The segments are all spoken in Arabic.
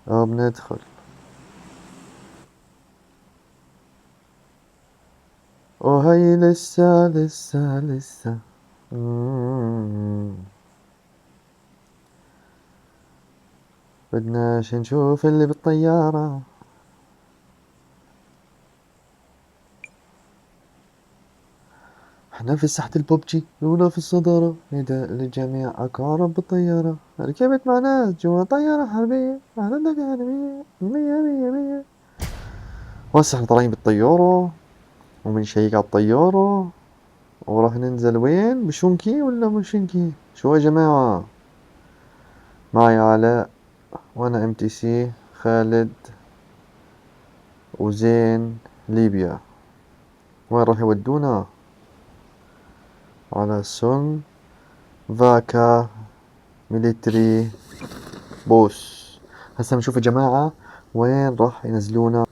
بندخل. وهي لسه لسه لسه. بدناش نشوف اللي بالطيارة. احنا في ساحة الببجي الأولى في الصدارة، نداء للجميع أقارب بالطيارة، ركبت مع ناس جوا طيارة حربية، أهلا فيها مية مية مية مية. وهسه احنا طالعين بالطيارة وبنشيك على الطيارة، وراح ننزل وين؟ بشونكي ولا مشنكي؟ شو يا جماعة؟ معي علاء، وأنا ام تي سي، خالد وزين. ليبيا. وين راح يودونا؟ على سون فاكا ميليتري بوس. هسا بنشوف يا جماعة وين راح ينزلونا.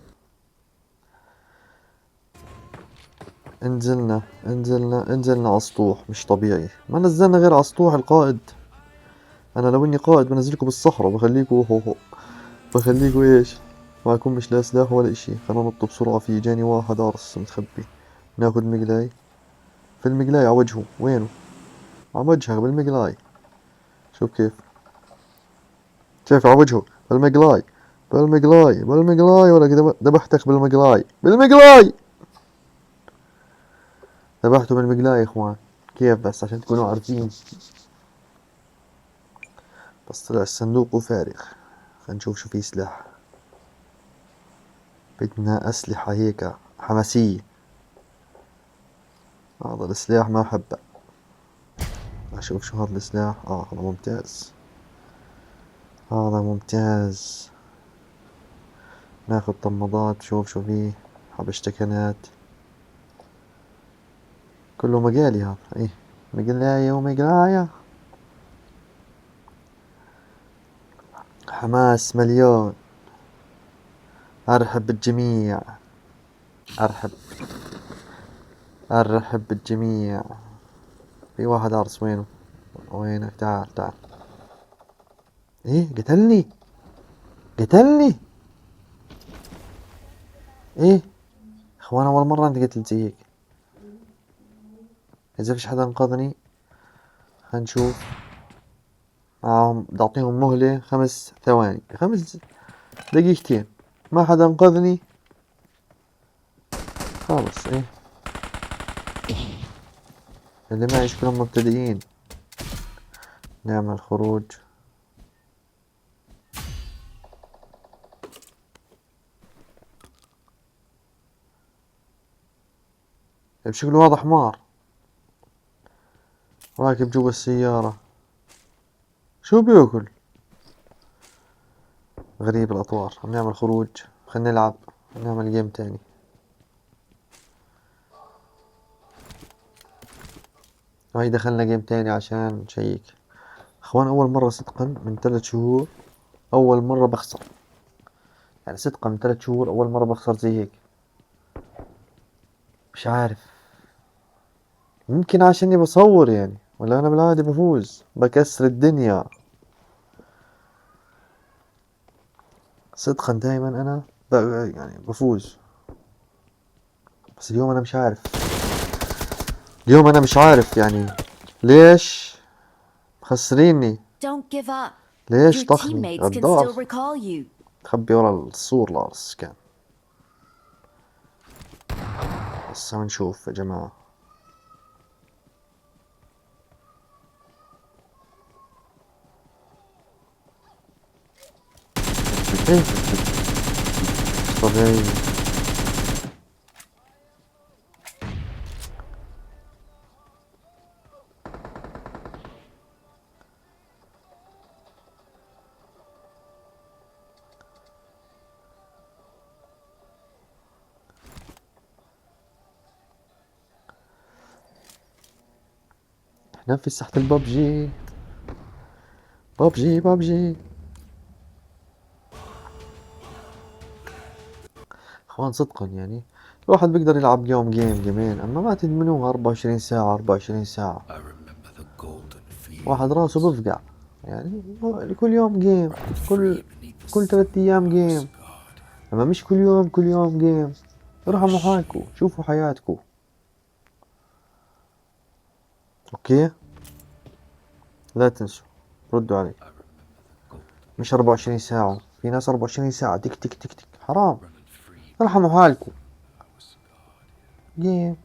انزلنا على السطوح. مش طبيعي ما نزلنا غير على السطوح. القائد، انا لو اني قائد بنزلكوا بالصحراء، بخليكوا هو بخليكوا ايش؟ معكم مش لا سلاح ولا اشي. خلينا ننط بسرعة، في جاني واحد عرس متخبي. ناخد مقلاي. في المقلاي على وجهه. وينه؟ على وجهه بالمقلاي. شوف كيف، شايف على وجهه بالمقلاي. بالمقلاي ولا ذبحتك بالمقلاي. ذبحته بالمقلاي يا اخوان. كيف بس عشان تكونوا عارفين. بس طلع الصندوق فارغ. خلينا نشوف شو في سلاح. بدنا أسلحة هيك حماسية. هذا السلاح ما أحبه. أشوف شو هذا السلاح. هذا ممتاز. هذا ممتاز. ناخذ طماطات. شوف شو فيه. حبشتكنات. كله مقالي هذا. ايه، مقلاية ومقلاية. حماس مليون. أرحب بالجميع. أرحب أرحب بالجميع. في واحد عرس. وينه؟ وينك؟ تعال تعال. ايه، قتلني. ايه اخوان، اول مرة انت قتلت زي هيك. اذا فيش حدا انقذني هنشوف. بدي اعطيهم مهلة 5 ثواني، 5 دقيقتين. ما حدا انقذني خالص. ايه، اللي معي كلهم مبتدئين. نعمل خروج. بشكل واضح حمار راكب جوا السيارة. شو بياكل؟ غريب الأطوار. عم نعمل خروج. خلينا نلعب. نعمل جيم تاني. هاي دخلنا جيم تاني عشان نشيك. اخوان، اول مرة صدقا من 3 شهور اول مرة بخسر. يعني صدقا من 3 شهور اول مرة بخسر زي هيك. مش عارف. ممكن عشاني بصور يعني، ولا انا بالعادة بفوز بكسر الدنيا. صدقا دائما انا يعني بفوز. بس اليوم انا مش عارف. اليوم انا مش عارف يعني ليش مخسريني. Don't give up. ليش Your طخني teammates can غدار. still recall you. خبي ورا السور لارس كان. هسا بنشوف يا جماعة. ايه، مش طبيعي. احنا في ساحة الببجي. ببجي. اخوان صدقا يعني الواحد بيقدر يلعب يوم جيمين، اما ما تدمنوها 24 ساعة 24 ساعة. واحد راسه بفقع يعني. كل يوم جيم. كل كل 3 أيام جيم، أما مش كل يوم كل يوم جيم. ارحموا حالكم، شوفوا حياتكم. أوكي، لا تنسوا ردوا علي. مش 24 ساعة، في ناس 24 ساعة تك تك تك تك، حرام. ارحموا حالكم. جيم،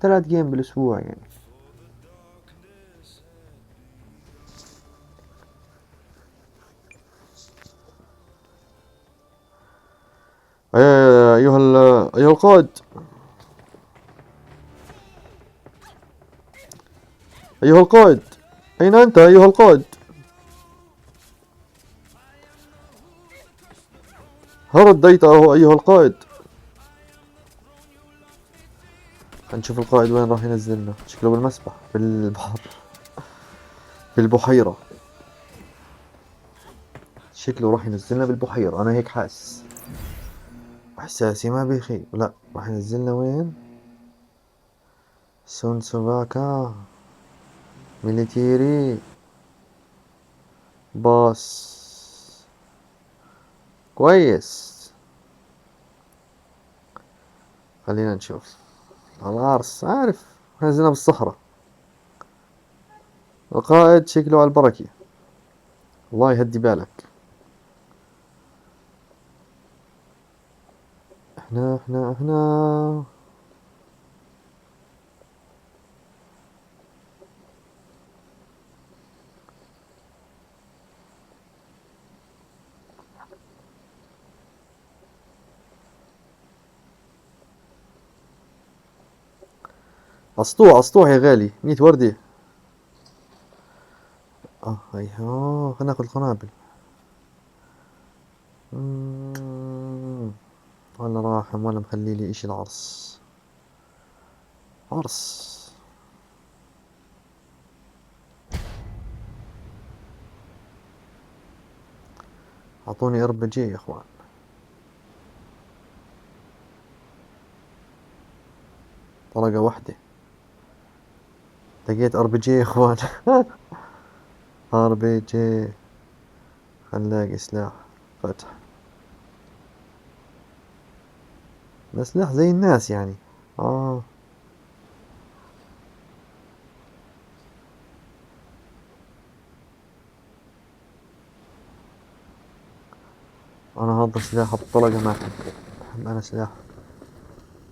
3 جيم بالأسبوع يعني. أيها القائد، أيها القائد، أين أنت أيها القائد؟ هل رديته أيها القائد؟ هنشوف القائد وين راح ينزلنا. شكله بالمسبح، بالبحر، بالبحيرة. شكله راح ينزلنا بالبحيرة، أنا هيك حاسس. إحساسي ما بيخيب. لا، راح ينزلنا وين؟ سون سوفاكا ميليتيري باص. كويس، خلينا نشوف. العرس عارف، نزلنا بالصحراء. القائد شكله على البركة، الله يهدي بالك. احنا اسطوع اسطوع يا غالي، 100 وردة. ايوه، خلينا ناخذ القنابل. ولا راحم ولا مخلي لي اشي. العرس عرس. اعطوني ار بي جي يا اخوان. طلقة واحدة. لقيت ار بي جي يا اخوان. ار بي جي. خلينا سلاح فتح. ده سلاح زي الناس يعني. اه، انا هذا سلاح الطلقة ما احبه. بحب انا سلاح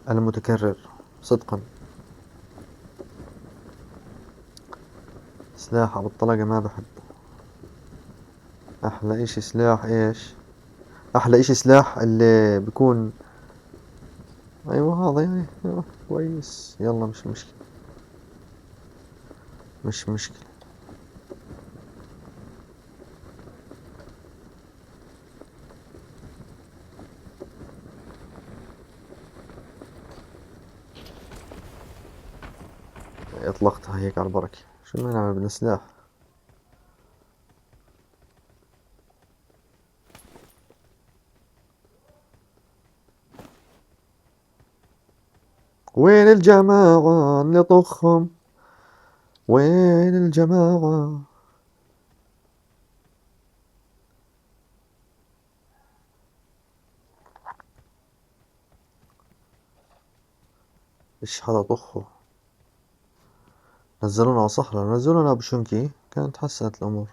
المتكرر صدقا. سلاح ابو الطلقة ما بحبه. احلى اشي سلاح ايش؟ احلى اشي سلاح اللي بيكون. ايوه هذا يعني. كويس، يلا مش مشكلة. مش مشكلة. اطلقتها هيك على البركة. شو بدنا نعمل بالسلاح؟ وين الجماعة نطخهم؟ وين الجماعة؟ ايش هذا طخه؟ نزلونا على صحراء، نزلونا بشنكي كانت تحسنت الأمور.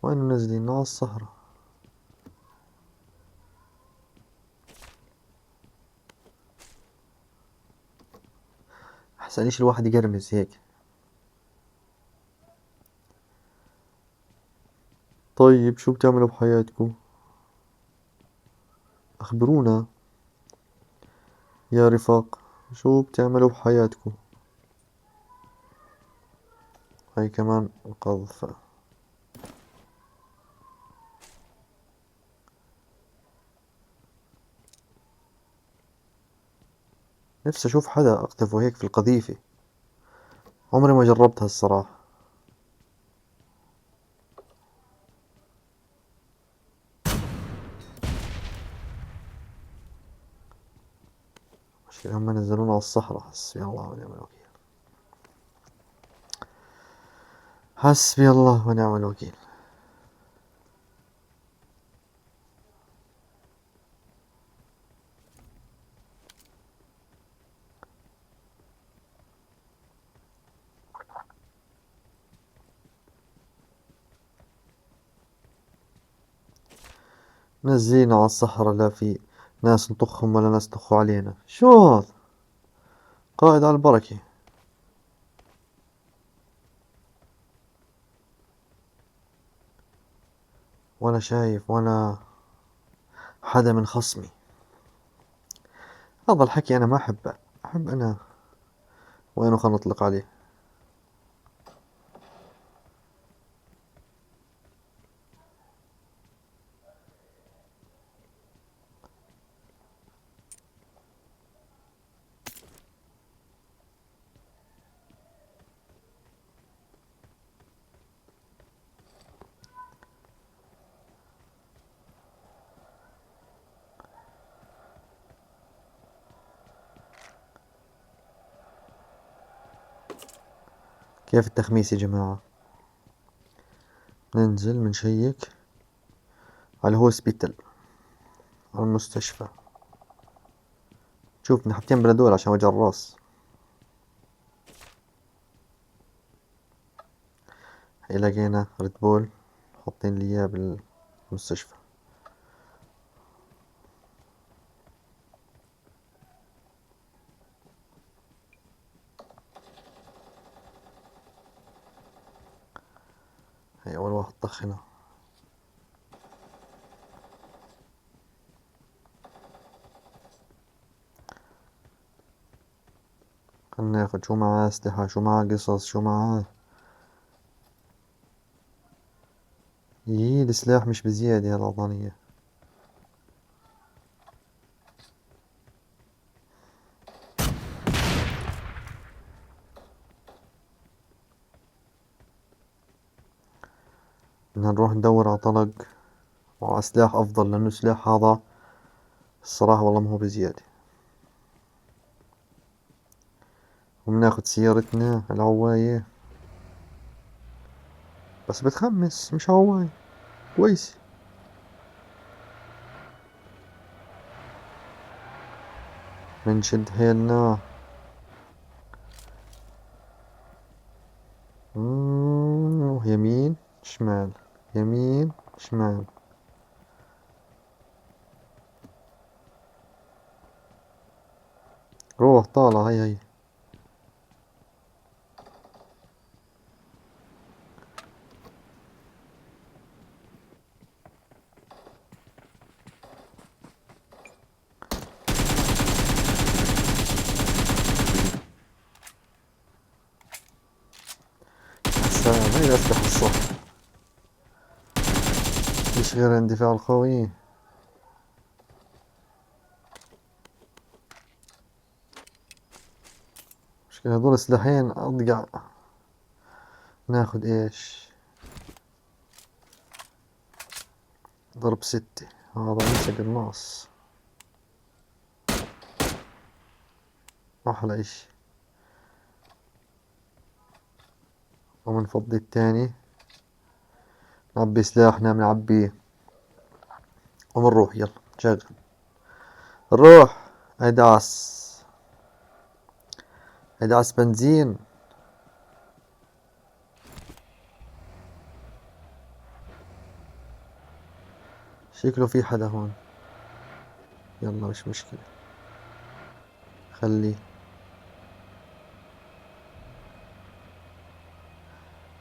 وين منزلين على الصحراء؟ أحسن إشي الواحد يقرمز هيك. طيب شو بتعملوا بحياتكم؟ أخبرونا يا رفاق، شو بتعملوا بحياتكم؟ هاي كمان قذفة. نفسي أشوف حدا أقذفه هيك في القذيفة. عمري ما جربتها الصراحة. مش هم نزلونا على الصحراء. حسبي الله ونعم الوكيل. حسبي الله ونعم الوكيل. نزينا على الصحراء، لا في ناس نطخهم ولا ناس طخوا علينا. شو هذا؟ قائد على البركة. ولا شايف ولا حدا من خصمي. هذا الحكي أنا ما أحبه. أحب أنا وينه خلنا نطلق عليه. كيف التخميس يا جماعة؟ ننزل منشيك على الهوسبيتال، على المستشفى. شوف حاطين بنادول عشان وجع الراس. هي لقينا ريد بول، حاطين لي اياه بالمستشفى. هي أول واحد طخ هنا. خلنا ناخد شو معاه أسلحة، شو معاه قصص، شو معاه. السلاح مش بزيادة هالعضانية. بدنا نروح ندور على طلق وعلى سلاح أفضل، لأنه السلاح هذا الصراحة والله ما هو بزيادة. وبناخد سيارتنا العواية، بس بتخمس مش عواية كويس. بنشد حيلنا. يمين شمال، يمين شمال. روح طالع، هي. هاي الأسلحة الصح، مش غير الاندفاع القوي. مشكلة هدول سلاحين أضيع. ناخد ايش؟ ضرب 6. هذا مسك الناص. أحلى إشي. ومنفضي التاني. نعبي سلاحنا بنعبيه ومنروح. يلا شغل. نروح. ادعس. ادعس بنزين. شكله في حدا هون. يلا مش مشكلة، خليه.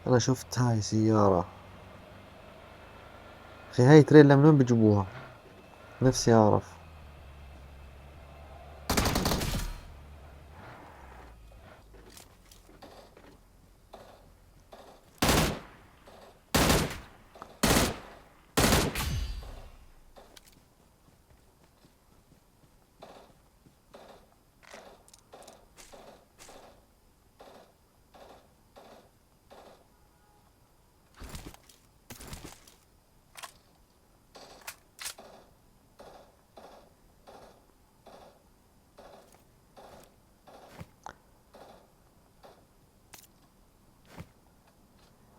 أنا شفت هاي سيارة. أخي هاي تريلا من وين بجيبوها؟ نفسي أعرف.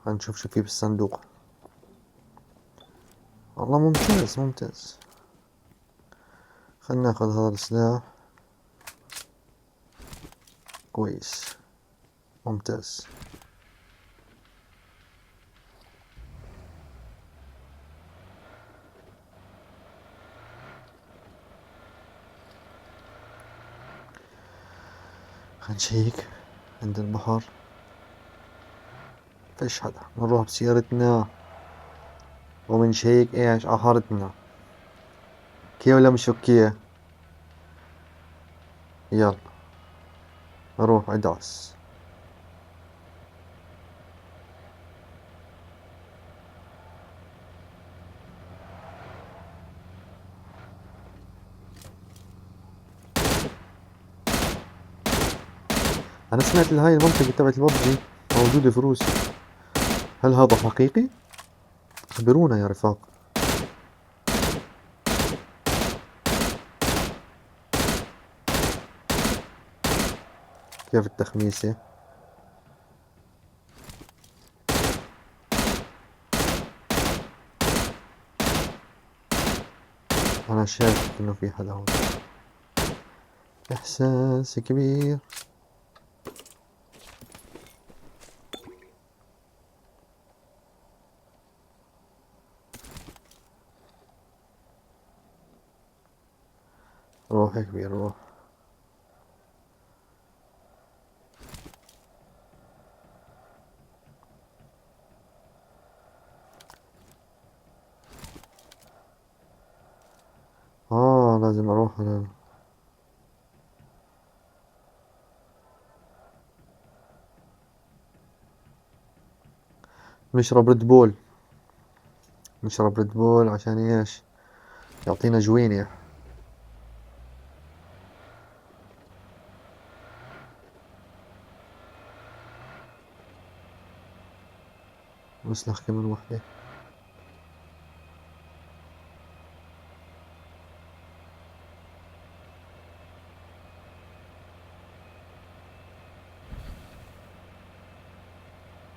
هنشوف شو في بالصندوق. والله ممتاز ممتاز. خلنا ناخذ هذا السلاح. كويس ممتاز. هنشيك عند البحر، فيش حدا، نروح بسيارتنا ومنشيك ايش عحارتنا. اوكي ولا مش اوكي؟ يلا روح ادعس. انا سمعت ان هاي المنطقة تبعت الببجي موجودة في روسيا، هل هذا حقيقي؟ خبرونا يا رفاق. كيف التخميسة؟ انا شايف انه في حدا هون، احساس كبير. روح يا كبير روح. لازم اروح أنا. نشرب ريد بول، نشرب ريد بول عشان ايش؟ يعطينا جوينة. نسلخ كمان وحدة.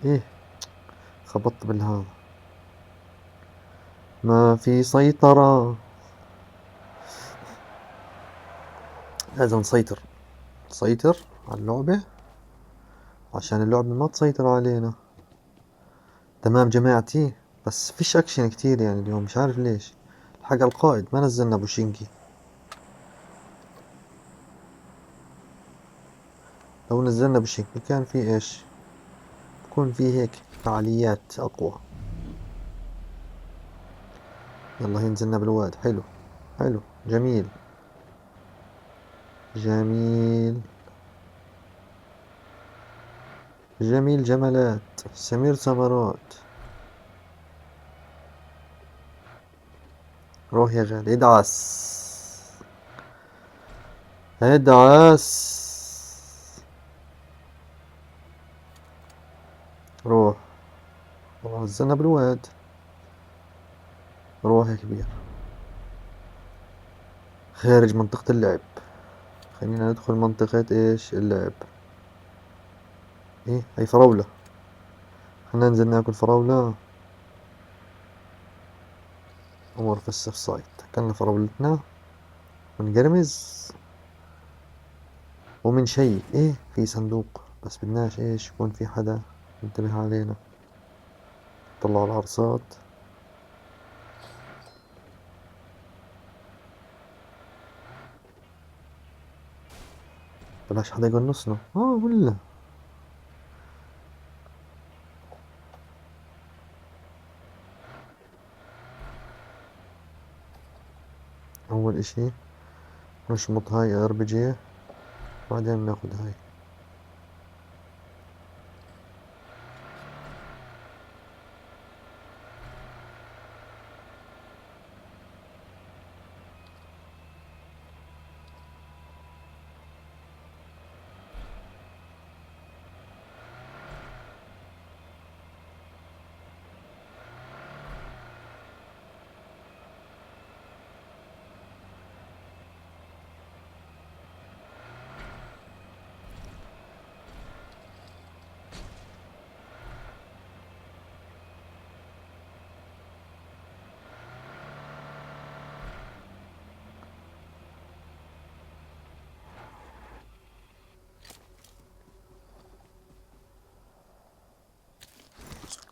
ايه خبطت بالهذا، ما في سيطرة. لازم نسيطر، نسيطر على اللعبة عشان اللعبة ما تسيطر علينا. تمام جماعتي، بس فيش اكشن كتير يعني اليوم، مش عارف ليش. الحق القائد ما نزلنا بوشينكي. لو نزلنا بوشينكي كان في ايش، بكون في هيك فعاليات اقوى. يلا هي نزلنا بالواد، حلو حلو جميل جميل جميل جمالات. سمير سمرات. روح يا غالي ادعس، ادعس. روح، نزلنا بالواد. روح يا كبير، خارج منطقة اللعب. خلينا ندخل منطقة ايش اللعب. ايه هاي فراولة، خلينا ننزل ناكل فراولة. امور في السيف سايت، اكلنا فراولتنا ونقرمز ومن شيء ايه في صندوق، بس بدناش ايش يكون في حدا ينتبه علينا. طلعوا العرصات. بلاش حدا يقول نصنا ولا. اول اشي نشمط هاي ار بي جي، بعدين ناخد هاي.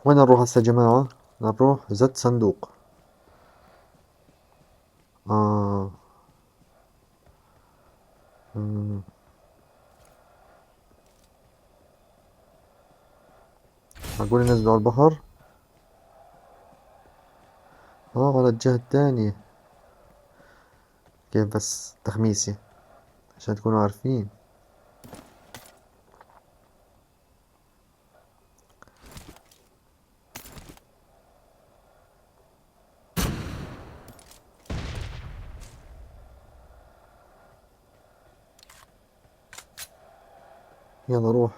وين نروح هسه يا جماعة؟ نروح زت صندوق. آه. مم. معقول ينزلوا على البحر؟ على الجهة التانية. كيف بس تخميسي عشان تكونوا عارفين. يلا روح،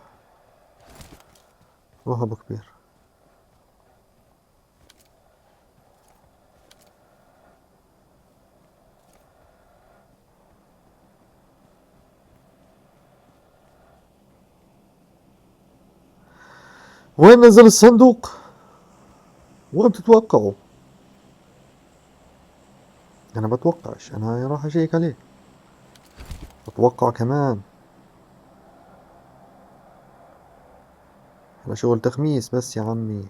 روح ابو كبير. وين نزل الصندوق؟ وين بتتوقعوا؟ انا بتوقعش، انا راح اشيك عليه. بتوقع كمان. انا شغل تخميس بس يا عمي.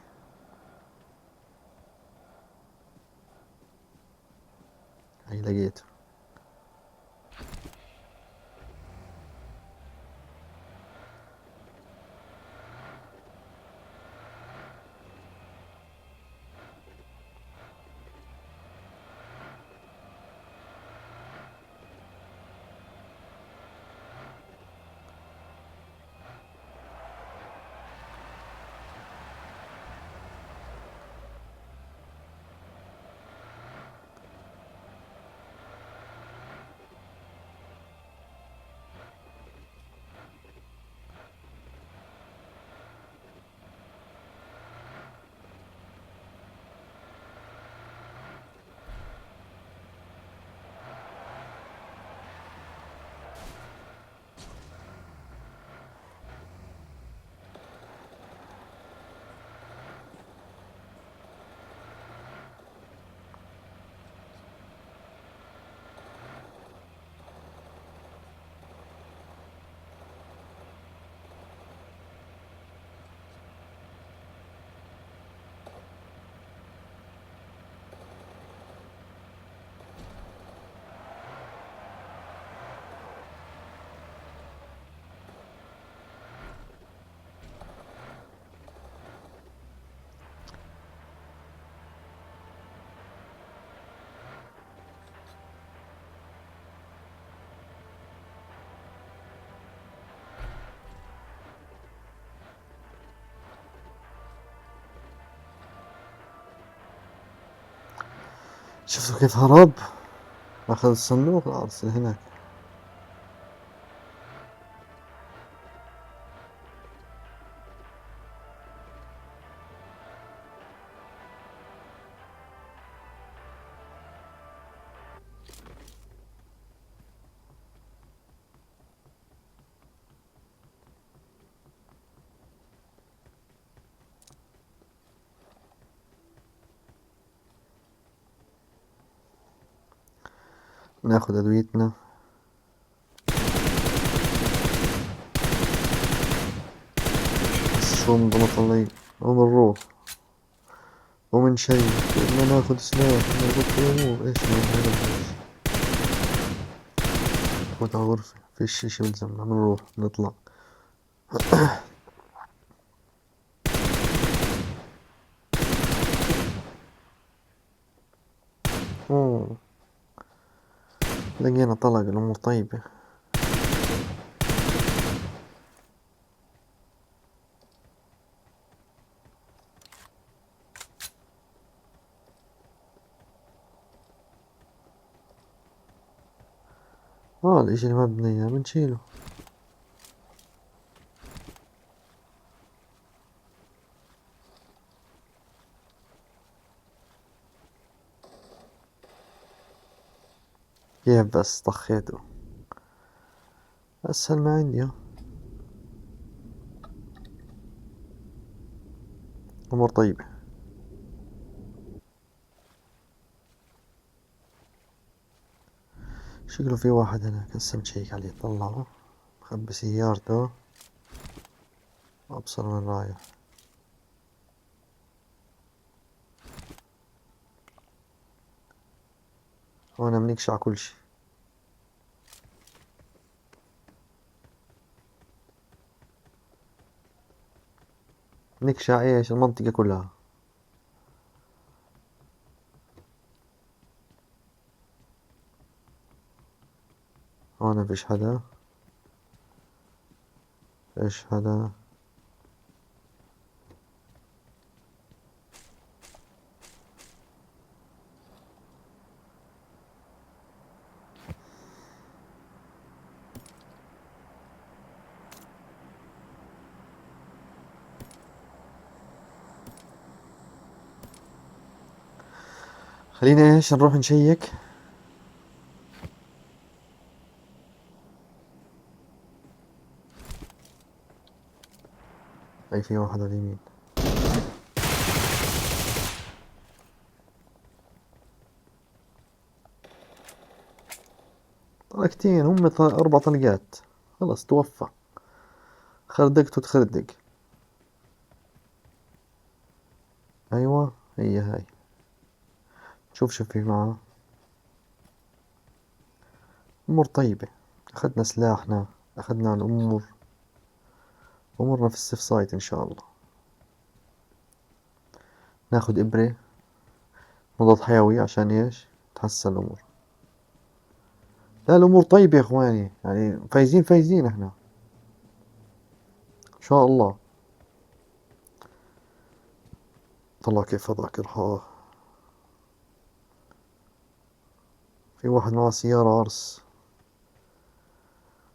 هي لقيت. شفتوا كيف هرب؟ اخذ الصندوق ارسل هناك. ناخذ ادويتنا. بس شو منضبط الله ومنروح ومن شيء. بدنا ناخذ سلاح نربط الامور. ايش هذا الشيء؟ فوت على الغرفة، فيش اشي بلزمنا. بنروح نطلع. اوه، لقينا طلق. الامور طيبة. الاشي اللي ما بدنا اياه بنشيله. كيف بس طخيته؟ اسهل ما عندي اهو. امور طيبة. شكله في واحد هناك، هسه بتشيك عليه. طلعه مخبي سيارته. ابصر وين رايح. وانا بنكش على كل شي. نكشع ايش المنطقة كلها. هون مفيش حدا. ايش هذا؟ خلينا ايش نروح نشيك. اي في واحد على اليمين. طلقتين هم 4 طلقات. خلص توفى. خردقت وتخردق. ايوه هي هاي. شوف في معاه. امور طيبة. اخذنا سلاحنا. اخذنا الامور. امورنا في السيف سايت ان شاء الله. ناخد ابرة. مضاد حيوي عشان ايش تحسن الامور. لا الامور طيبة يا اخواني، يعني فايزين فايزين احنا ان شاء الله. طلع كيف هذاك الحاه. في واحد معه سيارة عرس.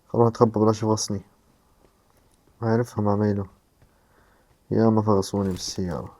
خلونا نتخبى بلاش يفغصني. عارفها مع ميله. يا ما فغصوني بالسيارة.